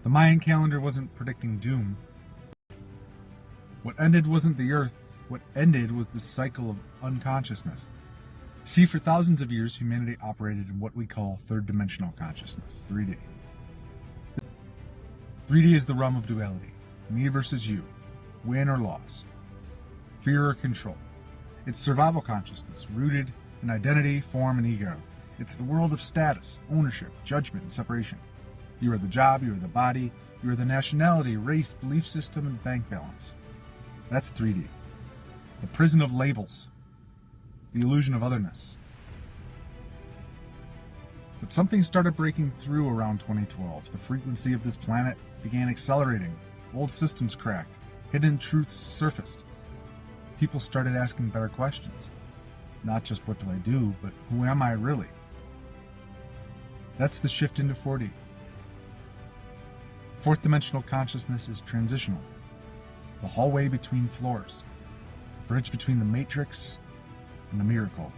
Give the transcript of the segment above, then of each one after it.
The Mayan calendar wasn't predicting doom. What ended wasn't the Earth. What ended was the cycle of unconsciousness. See, for thousands of years, humanity operated in what we call third-dimensional consciousness, 3D. 3D is the realm of duality. Me versus you. Win or loss. Fear or control. It's survival consciousness, rooted in identity, form, and ego. It's the world of status, ownership, judgment, and separation. You are the job, you are the body, you are the nationality, race, belief system, and bank balance. That's 3D. The prison of labels. The illusion of otherness. But something started breaking through around 2012. The frequency of this planet began accelerating. Old systems cracked. Hidden truths surfaced. People started asking better questions. Not just what do I do, but who am I really? That's the shift into 4D. Fourth dimensional consciousness is transitional. The hallway between floors. Bridge between the matrix and the miracle.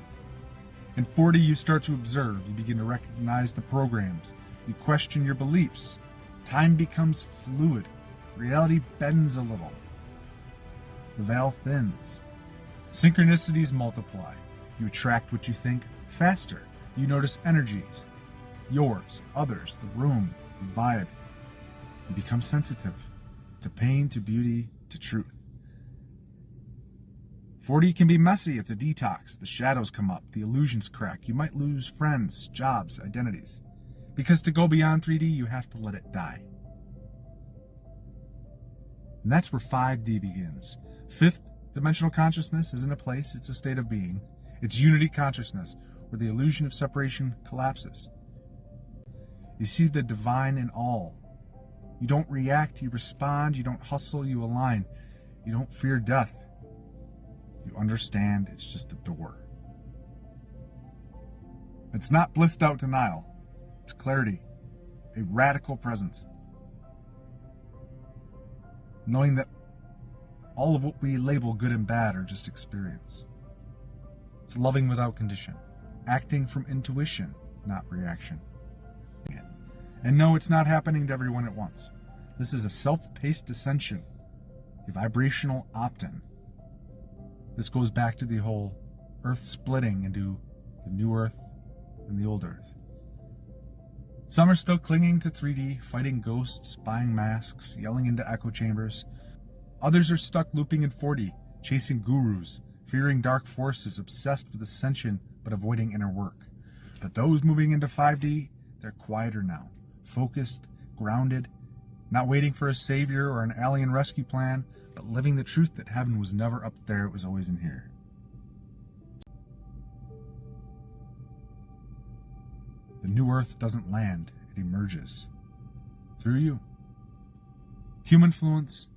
In 4D, you start to observe. You begin to recognize the programs. You question your beliefs. Time becomes fluid. Reality bends a little. The veil thins. Synchronicities multiply. You attract what you think faster. You notice energies. Yours, others, the room, the vibe. You become sensitive to pain, to beauty, to truth. 4D can be messy. It's a detox. The shadows come up. The illusions crack. You might lose friends, jobs, identities. Because to go beyond 3D, you have to let it die. And that's where 5D begins. Fifth dimensional consciousness isn't a place, it's a state of being. It's unity consciousness, where the illusion of separation collapses. You see the divine in all. You don't react, you respond. You don't hustle, you align. You don't fear death. You understand it's just a door. It's not blissed out denial. It's clarity, a radical presence. Knowing that all of what we label good and bad are just experience. It's loving without condition, acting from intuition, not reaction. And no, it's not happening to everyone at once. This is a self-paced ascension, a vibrational opt-in. This goes back to the whole Earth splitting into the new Earth and the old Earth. Some are still clinging to 3D, fighting ghosts, buying masks, yelling into echo chambers. Others are stuck looping in 4D, chasing gurus, fearing dark forces, obsessed with ascension but avoiding inner work. But those moving into 5D, they're quieter now, focused, grounded, not waiting for a savior or an alien rescue plan, but living the truth that heaven was never up there, it was always in here. The new Earth doesn't land, it emerges. Through you. Human influence,